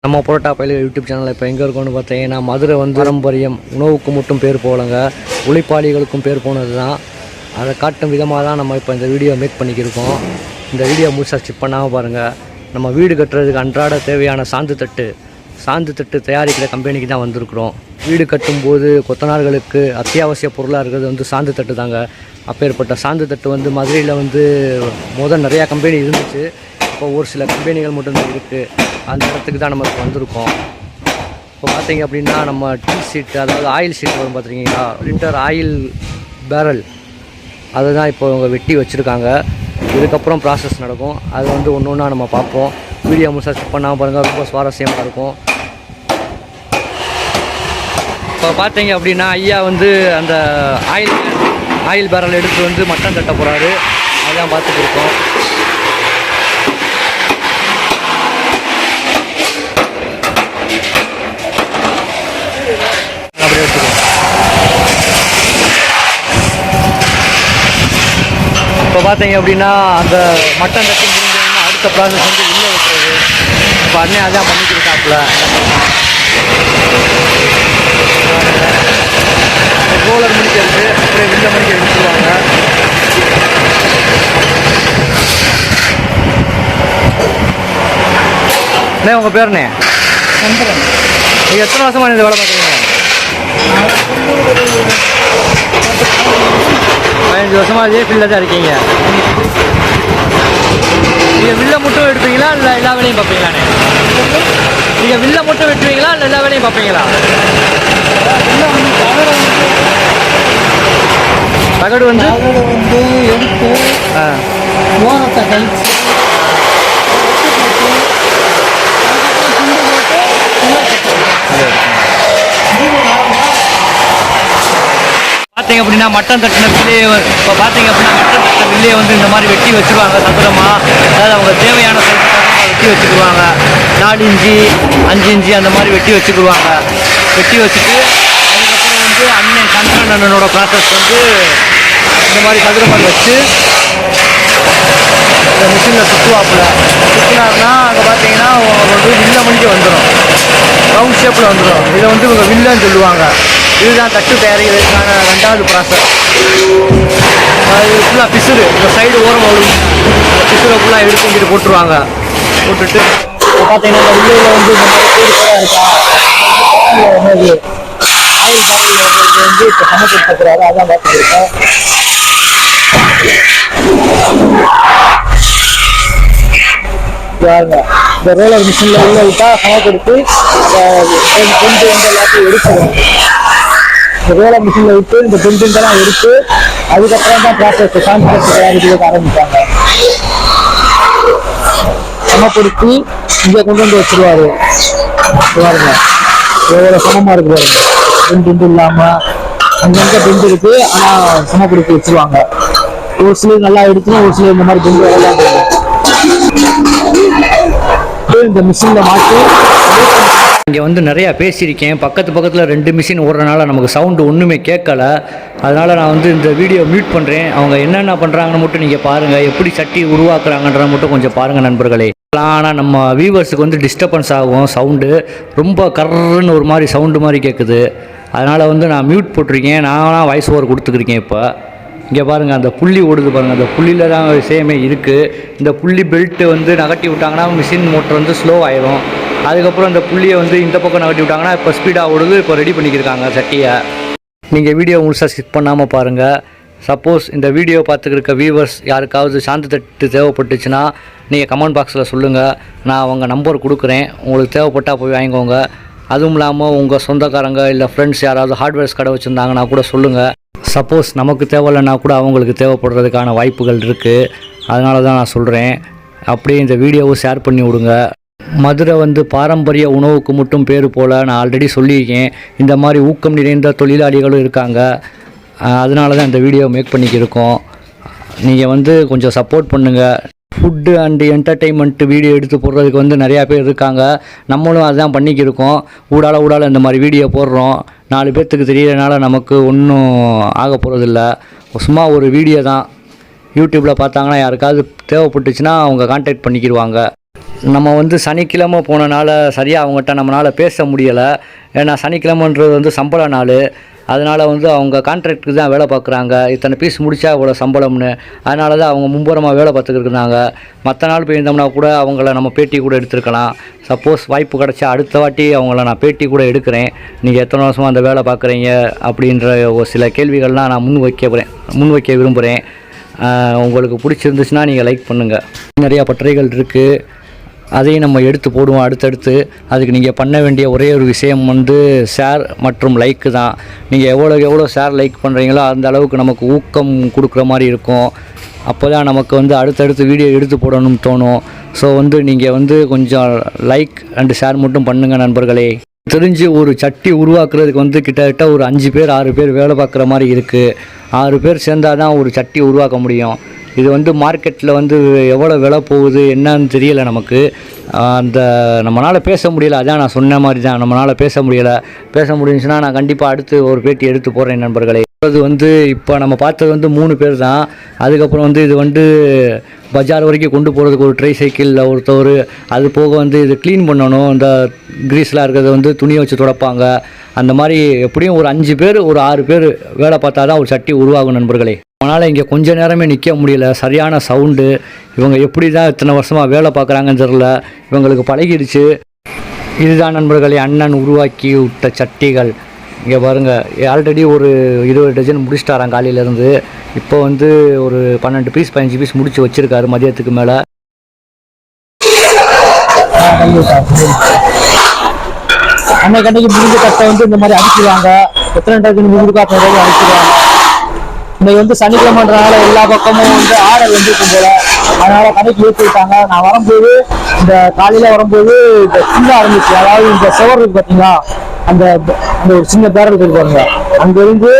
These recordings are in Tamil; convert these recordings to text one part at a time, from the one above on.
நம்ம புரோட்டா பயில்கள் யூடியூப் சேனலில் இப்போ எங்கே இருக்கோன்னு பார்த்தீங்கன்னா மதுரை வந்து பாரம்பரியம் உணவுக்கு மட்டும் பேர் போகலங்க, உழைப்பாளிகளுக்கும் பேர் போனது தான். அதை காட்டும் விதமாக தான் நம்ம இப்போ இந்த வீடியோ மேக் பண்ணிக்கிருக்கோம். இந்த வீடியோ முழுசாக ஸ்கிப் பண்ணாமல் பாருங்கள். நம்ம வீடு கட்டுறதுக்கு அன்றாட தேவையான சாந்து தட்டு தயாரிக்கிற கம்பெனிக்கு தான் வந்திருக்கிறோம். வீடு கட்டும்போது கொத்தனார்களுக்கு அத்தியாவசிய பொருளாக இருக்கிறது வந்து சாந்து தட்டு தாங்க. அப்பேற்பட்ட சாந்து தட்டு வந்து மதுரையில் வந்து நிறையா கம்பெனி இருந்துச்சு. இப்போ ஒரு சில கம்பெனிகள் மட்டும்தான் இருக்குது. அந்த இடத்துக்கு தான் நம்ம இப்போ வந்திருக்கோம். இப்போ பார்த்தீங்க அப்படின்னா நம்ம டீ ஷீட்டு, அதாவது ஆயில் ஷீட் வரும் பார்த்துருக்கீங்களா, லிட்டர் ஆயில் பேரல், அதை தான் இப்போ அவங்க வெட்டி வச்சுருக்காங்க. இதுக்கப்புறம் ப்ராசஸ் நடக்கும். அது வந்து ஒன்று ஒன்றா நம்ம பார்ப்போம். வீடியோ முழுசாக ஸ்கிப் பண்ணாமல் பாருங்கள், ரொம்ப சுவாரஸ்யமாக இருக்கும். இப்போ பார்த்தீங்க அப்படின்னா ஐயா வந்து அந்த ஆயில் பேரல் எடுத்து வந்து மட்டன் தட்ட போகிறாரு. அதான் பார்த்துட்டு இருக்கோம். இப்போ பார்த்தீங்க அப்படின்னா அந்த மட்டன் தட்டி முடிஞ்சோன்னா அடுத்த ப்ராசஸ் வந்து உள்ளே வைக்கிறது. இப்போ அண்ணே அதான் பண்ணிக்கிட்டாப்புல. ரோலர் முடிக்கிறது, அப்படியே வெளில மணிக்கு எடுத்துருவாங்க. அண்ணே உங்கள் பேருண்ணே? நீங்கள் எத்தனை வருஷமாக இந்த வேலை பார்க்குறீங்க? 15 வருஷமாக அதே ஃபீல்டில் தான் இருக்கீங்க. நீங்கள் வில்லை மட்டும் எடுப்பீங்களா இல்லை எல்லா வேலையும் பார்ப்பீங்களாண்ணே? நீங்கள் வில்லை மட்டும் வெட்டுவீங்களா இல்லை எல்லா வேலையும் பார்ப்பீங்களா? தகடு வந்து எடுத்து ஓரத்தை கழிச்சு பார்த்தீங்க அப்படின்னா மட்டன் தட்டின வில்லையே இப்போ பார்த்தீங்க அப்படின்னா மட்டன் தட்டின வில்லையை வந்து இந்த மாதிரி வெட்டி வச்சுருவாங்க சதுரமாக. அதாவது அவங்க தேவையான வெட்டி வச்சுக்குவாங்க. 4 இன்ச்சு 5 இன்ச்சு அந்த மாதிரி வெட்டி வச்சுக்குவாங்க. வெட்டி வச்சுட்டு அதுக்கப்புறம் வந்து அண்ணன் கண்கண் அண்ணனோட ப்ராசஸ் வந்து இந்த மாதிரி சதுரமாக வச்சு இந்த மிஷினில் சுற்றுவாப்பில் சுற்றினாருன்னா அங்கே பார்த்தீங்கன்னா வந்து வில்ல மணிக்கு வந்துடும், ரவுண்ட் ஷேப்பில் வந்துடும். இதை வந்து இவங்க வில்லன்னு சொல்லுவாங்க. இதுதான் தட்டு தயாரிக்கிறதுக்கான 2வது ப்ராசஸ். அது ஃபுல்லாக பிசுறு, இந்த சைடு ஓரம் வரும், பிசுரை ஃபுல்லாக எடுத்து இங்கிட்டு போட்டுருவாங்க. போட்டுட்டு பார்த்தீங்கன்னா இந்த உள்ளே வந்து இந்த மாதிரி இருக்கா என்னது ஆயில் பாயில் வந்து இப்போ சமைச்சு பார்க்குறாரு. அதான் பார்த்துட்டு இருக்கேன். இந்த ரோலர் மிஷினில் உள்ள விட்டா சமைப்படுத்தி கொஞ்சம் எல்லாத்தையும் எடுத்துருவோம். இந்த ரோலர் மிஷினில் விட்டு இந்த பெயிண்டிங்கெல்லாம் எடுத்து அதுக்கப்புறம் தான் ப்ராசஸ் கான்செப்ட் தயாரிக்கிறதுக்கு ஆரம்பிப்பாங்க. சமப்படுத்தி இங்கே கொண்டு வந்து வச்சுருவாரு. பாருங்க எவ்வளோ சமமாக இருக்கு பாருங்க. பெண்டு இல்லாமல் அங்கங்கே பெண்டு இருக்கு, ஆனால் சமப்படுத்தி வச்சுருவாங்க. ஒரு சிலர் நல்லா எடுத்துனா ஒரு சிலர் இந்த மாதிரி பெண்டு எல்லாம் இந்த மிஷினில் மாற்றி. இங்கே வந்து நிறையா பேசியிருக்கேன். பக்கத்தில் 2 மிஷின் ஓடுறதுனால நமக்கு சவுண்டு ஒன்றுமே கேட்கலை. அதனால் நான் வந்து இந்த வீடியோ மியூட் பண்ணுறேன். அவங்க என்னென்ன பண்ணுறாங்கன்னு மட்டும் நீங்கள் பாருங்கள், எப்படி சட்டி உருவாக்குறாங்கன்றத மட்டும் கொஞ்சம் பாருங்கள் நண்பர்களே. ஆனால் நம்ம வியூவர்ஸுக்கு வந்து டிஸ்டர்பன்ஸ் ஆகும், சவுண்டு ரொம்ப கர்ன்னு ஒரு மாதிரி சவுண்டு மாதிரி கேட்குது. அதனால் வந்து நான் மியூட் போட்டிருக்கேன். நானாக வாய்ஸ் ஓவர் கொடுத்துருக்கேன். இப்போ இங்கே பாருங்கள் அந்த புள்ளி ஓடுது பாருங்கள், அந்த புள்ளியில் தான் விஷயமே இருக்குது. இந்த புள்ளி பெல்ட்டு வந்து நகட்டி விட்டாங்கன்னா மிஷின் மோட்டர் வந்து ஸ்லோ ஆயிரும். அதுக்கப்புறம் இந்த புள்ளியை வந்து இந்த பக்கம் நகட்டி விட்டாங்கன்னா இப்போ ஸ்பீடாக ஓடுது. இப்போ ரெடி பண்ணிக்கிருக்காங்க சட்டியை. நீங்கள் வீடியோ முழுசாக ஸ்கிப் பண்ணாமல் பாருங்கள். சப்போஸ் இந்த வீடியோ பார்த்துக்கிருக்க வியூவர்ஸ் யாருக்காவது சாந்து தட்டு தேவைப்பட்டுச்சுன்னா நீங்கள் கமெண்ட் பாக்ஸில் சொல்லுங்கள். நான் அவங்க நம்பர் கொடுக்குறேன், உங்களுக்கு தேவைப்பட்டால் போய் வாங்கிக்கோங்க. அதுவும் இல்லாமல் உங்கள் சொந்தக்காரங்க இல்லை ஃப்ரெண்ட்ஸ் யாராவது ஹார்ட்வேர்ஸ் கடை வச்சுருந்தாங்கன்னா கூட சொல்லுங்கள். சப்போஸ் நமக்கு தேவையில்லைன்னா கூட அவங்களுக்கு தேவைப்படுறதுக்கான வாய்ப்புகள் இருக்குது. அதனால தான் நான் சொல்கிறேன். அப்படியே இந்த வீடியோவை ஷேர் பண்ணி விடுங்க. மதுரை வந்து பாரம்பரிய உணவுக்கு மட்டும் பேர் போல் நான் ஆல்ரெடி சொல்லியிருக்கேன். இந்த மாதிரி ஊக்கம் நிறைந்த தொழிலாளிகளும் இருக்காங்க. அதனால தான் இந்த வீடியோ மேக் பண்ணிக்கிருக்கோம். நீங்கள் வந்து கொஞ்சம் சப்போர்ட் பண்ணுங்கள். ஃபுட்டு அண்டு என்டர்டெயின்மெண்ட்டு வீடியோ எடுத்து போடுறதுக்கு வந்து நிறையா பேர் இருக்காங்க. நம்மளும் அதுதான் பண்ணிக்கிருக்கோம். ஊடால இந்த மாதிரி வீடியோ போடுறோம். 4 பேர்த்துக்கு தெரியறதுனால நமக்கு ஒன்றும் ஆக போகிறதில்ல. சும்மா ஒரு வீடியோ தான். யூடியூப்பில் பார்த்தாங்கன்னா யாருக்காவது தேவைப்பட்டுச்சுன்னா அவங்க கான்டாக்ட் பண்ணிக்கிடுவாங்க. நம்ம வந்து சனிக்கிழமை போனனால சரியாக அவங்ககிட்ட நம்மளால் பேச முடியலை. ஏன்னா சனிக்கிழமைன்றது வந்து சம்பள நாள். அதனால் வந்து அவங்க கான்ட்ராக்டுக்கு தான் வேலை பார்க்குறாங்க. இத்தனை பீஸ் முடித்தா இவ்வளோ சம்பளம்னு. அதனால தான் அவங்க மும்பரமாக வேலை பார்த்துக்கிட்டு இருந்தாங்க. மற்ற நாள் போயிருந்தோம்னா கூட அவங்கள நம்ம பேட்டி கூட எடுத்துருக்கலாம். சப்போஸ் வாய்ப்பு கிடச்சா அடுத்த வாட்டி அவங்கள நான் பேட்டி கூட எடுக்கிறேன். நீங்கள் எத்தனை வருஷமாக அந்த வேலை பார்க்குறீங்க அப்படின்ற ஒரு சில கேள்விகள்லாம் நான் முன் வைக்க விரும்புகிறேன். உங்களுக்கு பிடிச்சிருந்துச்சுன்னா நீங்கள் லைக் பண்ணுங்கள். நிறையா பட்டறைகள் இருக்குது, அதையும் நம்ம எடுத்து போடுவோம் அடுத்தடுத்து. அதுக்கு நீங்கள் பண்ண வேண்டிய ஒரே ஒரு விஷயம் வந்து ஷேர் மற்றும் லைக்கு தான். நீங்கள் எவ்வளோ ஷேர் லைக் பண்ணுறீங்களோ அந்த அளவுக்கு நமக்கு ஊக்கம் கொடுக்குற மாதிரி இருக்கும். அப்போ தான் நமக்கு வந்து அடுத்தடுத்து வீடியோ எடுத்து போடணும்னு தோணும். ஸோ வந்து நீங்கள் வந்து கொஞ்சம் லைக் அண்டு ஷேர் மட்டும் பண்ணுங்கள் நண்பர்களே. தெரிஞ்சு ஒரு சட்டி உருவாக்குறதுக்கு வந்து கிட்டத்தட்ட ஒரு 5 பேர் 6 பேர் வேலை பார்க்குற மாதிரி இருக்குது. 6 பேர் சேர்ந்தால் தான் ஒரு சட்டி உருவாக்க முடியும். இது வந்து மார்க்கெட்டில் வந்து எவ்வளோ விலை போகுது என்னன்னு தெரியலை நமக்கு. அந்த நம்மளால் பேச முடியலை. அதான் நான் சொன்ன மாதிரி தான், நம்மளால் பேச முடிஞ்சுன்னா நான் கண்டிப்பாக அடுத்து ஒரு பேட்டி எடுத்து போடுறேன் நண்பர்களே. அது வந்து இப்போ நம்ம பார்த்தது வந்து 3 பேர் தான். அதுக்கப்புறம் வந்து இது வந்து பஜார் வரைக்கும் கொண்டு போகிறதுக்கு ஒரு ட்ரை சைக்கிளில் ஒருத்தவர், அது போக வந்து இது க்ளீன் பண்ணணும். இந்த கிரீஸ்லாம் இருக்கிறத வந்து துணியை வச்சு துடைப்பாங்க. அந்த மாதிரி எப்படியும் ஒரு 5 பேர் ஒரு 6 பேர் வேலை பார்த்தா தான் ஒரு சட்டி உருவாகும் நண்பர்களே. அதனால் இங்கே கொஞ்ச நேரமே நிற்க முடியல. சரியான சவுண்டு. இவங்க எப்படி தான் இத்தனை வருஷமாக வேலை பார்க்குறாங்கன்னு தெரில. இவங்களுக்கு பழகிடுச்சு. இதுதான் நண்பர்களே அண்ணன் உருவாக்கி விட்ட சட்டிகள். இங்கே பாருங்கள், ஆல்ரெடி ஒரு 20 டஜன் முடிச்சிட்டாராங்க காலையிலேருந்து. இப்போ வந்து ஒரு 12 பீஸ் 15 பீஸ் முடித்து வச்சுருக்காரு மதியத்துக்கு மேலே. அன்னை கண்டைக்கு முடிஞ்ச கட்டை வந்து இந்த மாதிரி அடிச்சிடுவாங்க. எத்தனை டஜன் முடிஞ்சுக்கோ அத்தனை அடிச்சிடுவாங்க. இன்னைக்கு வந்து சனிக்கிழமைன்றனால எல்லா பக்கமும் வந்து ஆர்டர் வந்துருக்கும் போல, அதனால கடைக்கு ஏற்றி விட்டாங்க. நான் வரும்போது இந்த காலையில் வரும்போது இந்த ஃபுல்லாக ஆரம்பிச்சு, அதாவது இந்த செவர் இருக்கு பார்த்தீங்களா, அந்த அந்த ஒரு சின்ன பேரல் இருப்பாங்க, அங்கேருந்து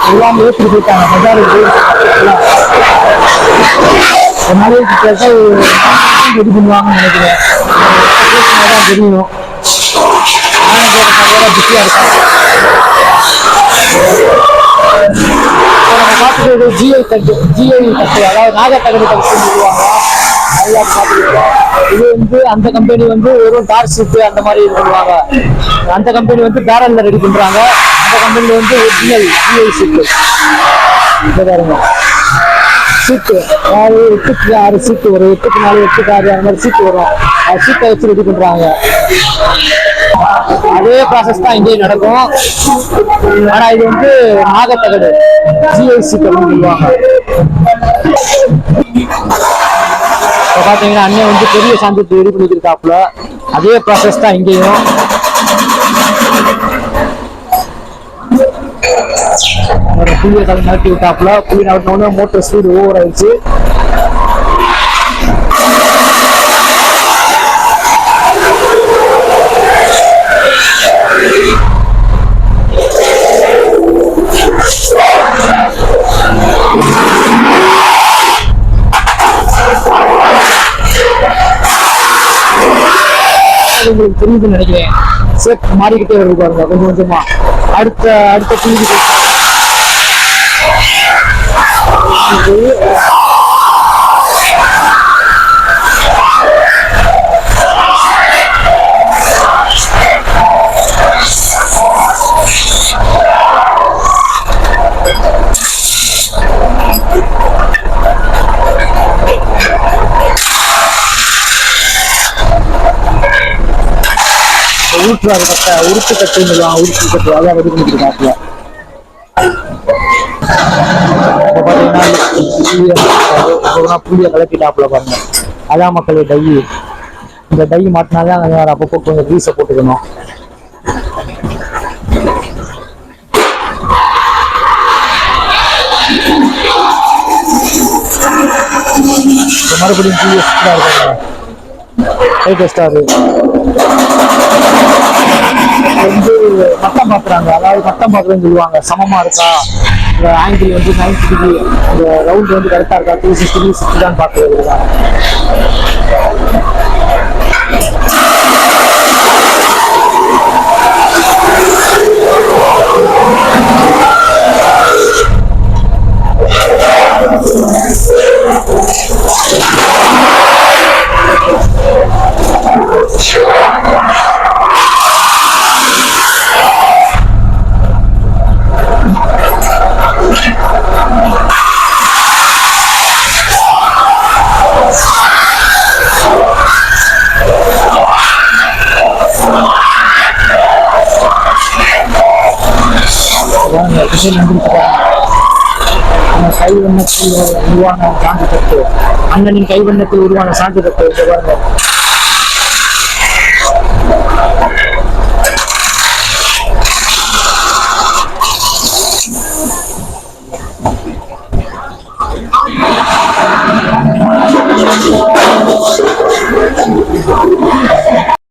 எல்லாம் ஏற்றி போயிட்டாங்க பஜாருக்கு. ஒரு நாளைக்கு ரெடி பண்ணுவாங்கன்னு நினைக்கிறேன். தெரியும் பிஸியாக இருக்காங்க. நம்ம பார்த்துட்டு ஜிஐ தட்டு அதாவது நாகத்தகடு தட்டுன்னு சொல்லுவாங்க. அதெல்லாம் பார்த்துருக்கோம். இது வந்து அந்த கம்பெனி வந்து வெறும் டார் ஷீட்டு அந்த மாதிரி பண்ணுவாங்க. அந்த கம்பெனி வந்து பேரல்ல ரெடி பண்றாங்க. அந்த கம்பெனியில் வந்து ஒரிஜினல் ஜிஐ ஷீட்டு பாருங்க. சீட்டு அதாவது 8க்கு 6 சீட்டு வரும், 8க்கு 4 8க்கு 6 அந்த மாதிரி சீட்டு வரும். அது சீட்டை வச்சு ரெடி பண்றாங்க. அதே ப்ராசஸ் தான் இங்கேயும் நடக்கும். ஆனா இது வந்து நாகத்தகடு ஜிஐசி அப்படின்னு சொல்லுவாங்க. இப்போ பார்த்தீங்கன்னா அண்ணன் வந்து பெரிய சாந்தத்தை ரெடி பண்ணிக்கிட்டாப்புல. அதே ப்ராசஸ் தான் இங்கேயும். புளியை நகர்த்தி விட்டாப்புல. புளி நகர்த்தினோட மோட்டர் ஸ்பீடு ஓவர் ஆயிடுச்சு. உங்களுக்கு தெரியுதுன்னு நினைக்கிறேன். சேப் மாறிக்கிட்டே வருது பாருங்க கொஞ்சம் கொஞ்சமா. அடுத்த புள்ளிக்கு ஊற்றுவாரு கட்டை, உருட்டு கட்டுன்னு சொல்லுவாங்க. உருட்டு கட்டு அதான் ரெடி பண்ணிக்கிட்டு பாத்தீங்கன்னா புளியை கலக்கிட்டாப்புல பாருங்க. அதான் மக்களே டை. இந்த டை மாட்டினாதான் அப்பப்போ கொஞ்சம் கிரீஸை போட்டுக்கணும். மறுபடியும் புளியை சுத்தா இருக்காங்க. வந்து மட்டம் பார்க்குறாங்க, அதாவது மட்டம் பார்க்குறேன்னு சொல்லுவாங்க. சமமா இருக்கா, இந்த ஆங்கிள் வந்து 90 டிகிரி, இந்த ரவுண்ட் வந்து கரெக்டாக இருக்கா, 360 60 தான் பார்க்குறது தான். பேர் வந்துருக்காங்க. கைவண்ணத்தில் உருவான சான்று தட்டு, அண்ணனின் கைவண்ணத்தில் உருவான சான்று தட்டு பாருங்க.